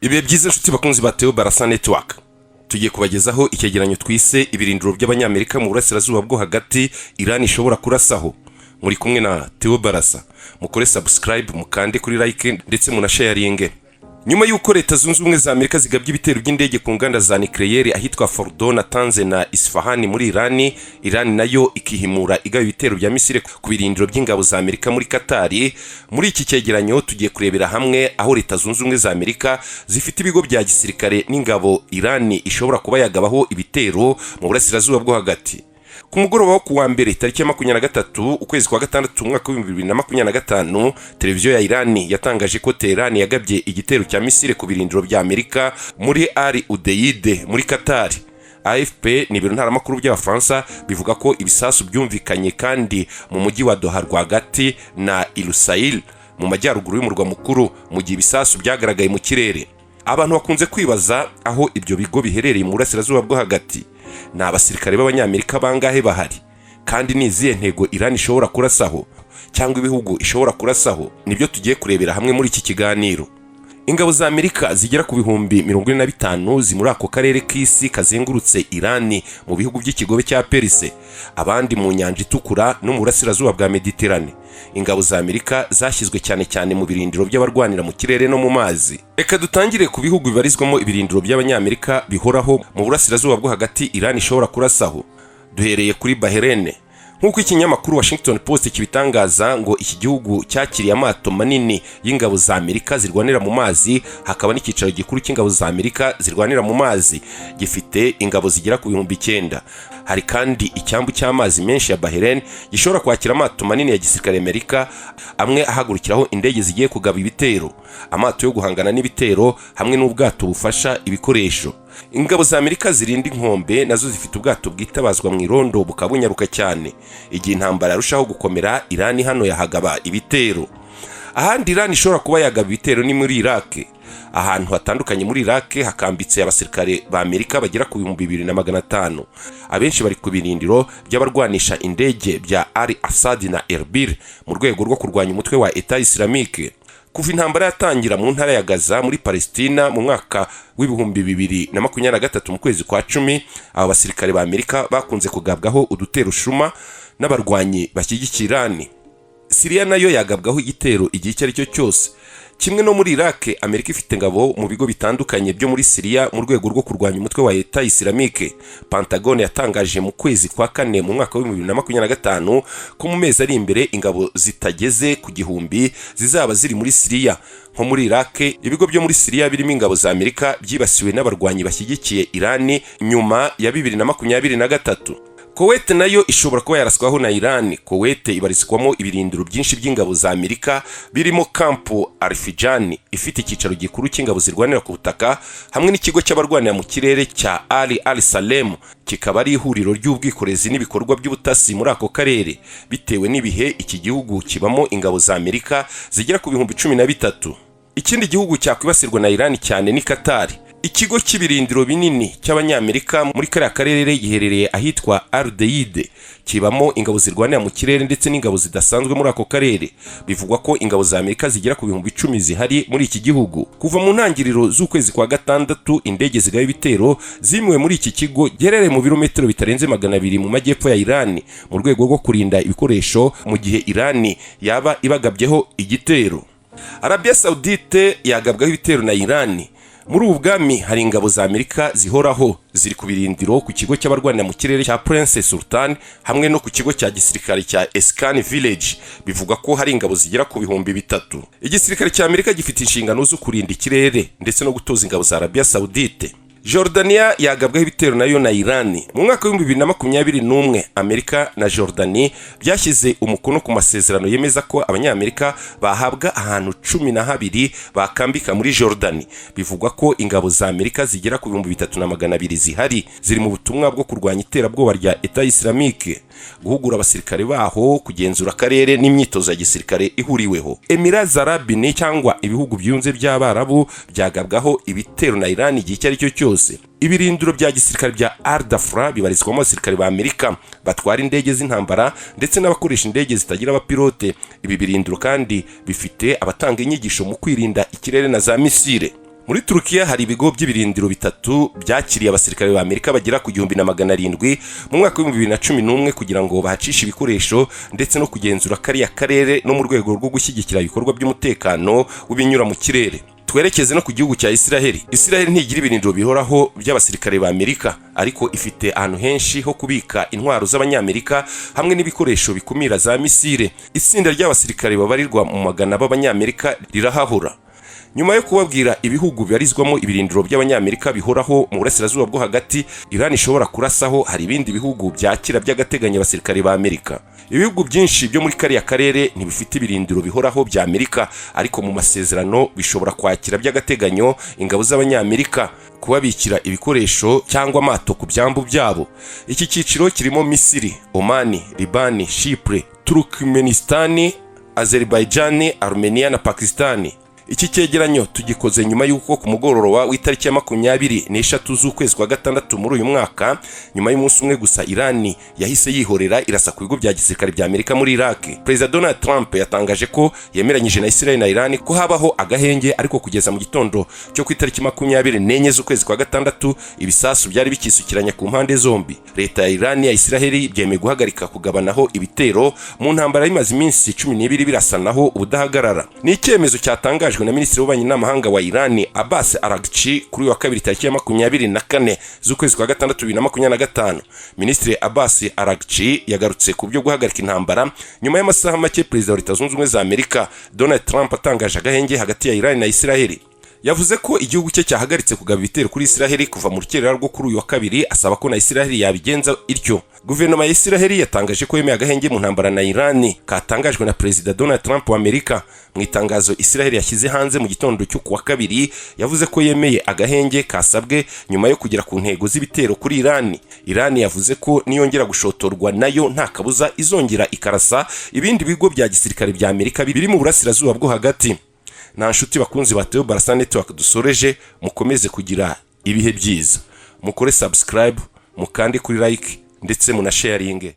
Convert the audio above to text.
Ibihe byiza nshuti bakunzi ba Theo Barasa Network. Tugiye kubagezaho icyegeranyo twise ibirindiro by'abanyamerika mu Burasirazuba bwo hagati Iran ishobora kurasaho. Muri kumwe na Theo Barasa. Mukore subscribe, mukande kuri like ndetse munasharinge. Nyuma y'uko leta zunze ubumwe za Amerika zigabye ibitero by'indege ku nganda za nucleaire ahitwa Fordo na Tanze na Isfahan muri Iran nayo ikihimura igaba ibitero bya misile ku birindiro by'ingabo za Amerika muri Katari. Muri iki cyegeranyo tugiye kurebera hamwe aho leta zunze ubumwe za Amerika zifite ibigo bya gisirikare n'ingabo Iran ishobora kuba yagabaho ibitero mu Burasirazuba bwo hagati. Ku mugoroba wo kuwa mbere tariki ya 23 ukwezi kwa gatandatu umwaka wa 2025 televiziyo ya Iran yatangaje ko Tehran yagabye igitero cya misile ku birindiro bya Amerika muri Al Udeid muri Qatar. AFP ni ibiro ntaramakuru by'Abafaransa bivuga ko ibisasu byumvikanye kandi mu mujyi wa Doha rwagati na Ilusail mu majyaruguru y'umurwa mukuru mu gihe ibisasu byagaragaye mu kirere. Abantu bakunze kwibaza aho ibyo bigo biherereye mu Burasirazuba bwo hagati. Ni abasirikare b'abanyamerika bangahe bahari, kandi ni izihe ntego Iran ishobora kurasaho cyangwa ibihugu ishobora kurasaho? Nibyo tugiye kurebera hamwe muri iki kiganiro. Ingabo za Amerika zigera ku bihumbi 45 zimuri ako karere k'isi kazengurutse Iran mu bihugu by'ikigobe cya Perse, abandi mu nyanja itukura no mu Burasirazuba bwa Mediterane. Ingabo za Amerika zashyizwe cyane mu birindiro by'abarwanira mu kirere no mu mazi. Reka dutangire ku bihugu bibarizwamo ibirindiro by'abanyamerika bihoraho mu Burasirazuba bwo hagati Iran ishobora kurasaho. Duhereye kuri Bahrain. Nk'uko ikinyamakuru Washington Post kibitangaza ngo iki gihugu cyakiriye amato manini y'ingabo za Amerika zirwanira mu mazi, hakaba n'ikicaro gikuru cy'ingabo za Amerika zirwanira mu mazi gifite ingabo zigera ku 9,000. Hari kandi icyambu cy'amazi menshi ya Bahrain gishobora kwakira amato manini ya gisirikare Amerika, amwe ahagurukiraho indege zigiye kugaba ibitero, amato yo guhangana n'ibitero hamwe n'ubwato bufasha ibikoresho. Ingabo za Amerika zirinda inkombe nazo zifite ubwato bwitabazwa mu irondo bukabunyaruka cyane. Igihe intambara yarushaho gukomera, Iran hano yahagaba ibitero. Ahandi Iran ishobora kuba yagaba ibitero ni muri Iraq. Ahantu hatandukanye muri Iraq hakambitse abasirikare ba Amerika bagera ku 2500. Abenshi bari ku birindiro by'abarwanisha indege bya Al Assad na Erbil mu rwego rwo kurwanya umutwe wa Etat Islamique. Kuva intambara yatangira mu ntara ya Gaza muri Palestina mu mwaka w'2023 mu kwezi kwa 10, aba basirikare ba Amerika bakunze kugabwaho udutero shuma n'abarwanyi bashyigikira Iran. Syria nayo yagabwaho igitero igihe icyo ari cyo cyose. Kimwe no muri Iraq, Amerika ifite ngabo mu bigo bitandukanye byo muri Syria mu rwego rwo kurwanya umutwe wa Etat Islamique. Pentagon yatangaje mu kwezi kwa 4 mu mwaka wa 2025 ko mu mezi ari imbere ingabo zitageze ku 1000 zizaba ziri muri Syria. Nko muri Iraq, ibigo byo muri Syria birimo ingabo za Amerika byibasiwe n'abarwanyi bashyigikiye Iran nyuma ya 2023. Kuwait nayo ishobora kuba yaraswaho na Iran. Kuwait ibarizwamo ibirindiro byinshi by'ingabo za Amerika birimo Campo Al-Fijan ifite ikicaro gikuru cy'ingabo zirwanira ku butaka hamwe n'ikigo cy'abarwanira mu kirere cya Ali Al-Salem, kikaba ari ihuriro ry'ubwikorezi n'ibikorwa by'ubutasi muri ako karere. Bitewe n'ibihe iki gihugu kibamo ingabo za Amerika zigera ku 13,000. Ikindi gihugu cyakwibasirwa na Iran cyane ni Qatar. Ikigo cy'ibirindiro binini cy'abanyamerika muri kariya karere giherereye ahitwa Al Udeid, kibamo ingabo zirwanira mu kirere ndetse n'ingabo zidasanzwe muri ako karere. Bivugwa ko ingabo za Amerika zigera ku 10,000 zihari muri iki gihugu. Kuva mu ntangiriro z'ukwezi kwa gatandatu, indege zigaba ibitero zimwe muri iki kigo giherereye mu birometero bitarenze 200 mu majyepfo ya Iran mu rwego rwo kurinda ibikoresho mu gihe Iran yaba ibagabyeho igitero. Arabia Saudite yagabwaho ibitero na Iran. Muri ubu bwami hari ingabo za Amerika zihoraho ziri ku birindiro ku kigo cy'abarwanira mu kirere cya Prince Sultan hamwe no ku kigo cya gisirikare cya Escan Village. Bivuga ko hari ingabo zigera ku 3,000. Igisirikare cya Amerika gifite inshingano zo kurinda ikirere ndetse no gutoza ingabo za Arabia Saudite. Jordania yagabwaho ibitero nayo na Iran. Mu mwaka wa 2021 Amerika na Jordani byashyize umukono ku masezerano yemeza ko abanyamerika bahabwa ahantu 12 bakambika muri Jordani. Bivugwa ko ingabo za Amerika zigera ku 3200 zihari ziri mu butumwa bwo kurwanya iterabwoba rya Etat Islamique, guhugura abasirikare baho, kugenzura akarere n'imyitozo ya gisirikare ihuriweho. Emirats Arab ni cyangwa ibihugu byunze by'Abarabu byagabwaho ibitero na Iran igihe icyo ari cyo cyose. Ibirindiro bya gisirikare bya Al-Dafra bibarizwamo abasirikare ba Amerika batwara indege z'intambara ndetse n'abakoresha indege zitagira abapilote. Ibi birindiro kandi bifite abatanga inyigisho mu kwirinda ikirere na za misile. Muri Turukiya hari ibigo by'ibirindiro bitatu byakiriye abasirikare ba Amerika bagera ku 1700 mu mwaka wa 2011 kugira ngo bahacishe ibikoresho ndetse no kugenzura kariya karere no mu rwego rwo gushyigikira ibikorwa by'umutekano w'ibinyura mu kirere. Twerekeze no ku gihugu cya Isiraheli. Isiraheli ntigira ibirindiro bihoraho by'abasirikare ba Amerika, ariko ifite ahantu henshi ho kubika intwaro z'abanyamerika hamwe n'ibikoresho bikumira za misile. Itsinda ry'abasirikare babarirwa mu magana b'abanyamerika rirahahora. Nyuma yo kubabwira ibihugu bibarizwamo ibirindiro by'abanyamerika bihoraho mu Burasirazuba bwo hagati, Iran ishobora kurasaho, hari ibindi bihugu byakira by'agateganyo abasirikare ba Amerika. Ibihugu byinshi byo muri kariya karere ntibifite ibirindiro bihoraho bya Amerika, ariko mu masezerano bishobora kwakira by'agateganyo ingabo z'abanyamerika kubabikira ibikoresho cyangwa amato ku byambu byabo. Iki cyiciro kirimo Misiri, Omani, Libani, Chypre, Turkmenistan, Azerbaijan, Armenia na Pakistan. Iki cyegeranyo tugikoze nyuma y'uko ku mugoroba w'itariki ya 23 z'ukwezi kwa gatandatu muri uyu mwaka, nyuma y'umunsi umwe gusa, Iran yahise yihorera irasa ku bigo bya gisirikare bya Amerika muri Iraq. Perezida Donald Trump yatangaje ko yemeranyije na Israel na Iran ko habaho agahenge, ariko kugeza mu gitondo cyo ku itariki 24 z'ukwezi kwa gatandatu ibisasu byari bikisukiranya ku mpande zombi. Leta ya Iran ya Israel byemeye guhagarika kugabanaho ibitero mu ntambara imaze iminsi 12 birasanaho ubudahagarara. Ni icyemezo cyatangajwe na Minisitiri w'Ububanyi n'Amahanga wa Iran Abbas Araghchi kuri wa kabiri tariki ya 24 z'ukwezi kwa gatandatu 2025. Minisitiri Abbas Araghchi yagarutse ku byo guhagarika intambara nyuma y'amasaha make Perezida wa Leta Zunze Ubumwe za Amerika Donald Trump atangaje agahenge hagati ya Iran na Israel. Yavuze ko igihugu cye cyahagaritse kugaba ibitero kuri Israel kuva mu rukerera rwo kuri uyu wa kabiri, asaba ko na Israel yabigenza ityo. Guverinoma ya Israel yatangaje ko yemeye agahenge mu ntambara na Iran katangajwe na Perezida Donald Trump wa Amerika. Mu itangazo Israel yashyize hanze mu gitondo cyo ku wa kabiri, yavuze ko yemeye agahenge kasabwe nyuma yo kugera ku ntego z'ibitero kuri Iran. Iran yavuze ko niyongera gushotorwa nayo nta kabuza izongera ikarasa ibindi bigo bya gisirikare bya Amerika biri mu Burasirazuba bwo hagati. Na nshuti bakunzi ba Theo Barasa Network, dusoreje, mukomeze kugira ibihe byiza. Mukore subscribe, mukande kuri like ndetse munasharinge.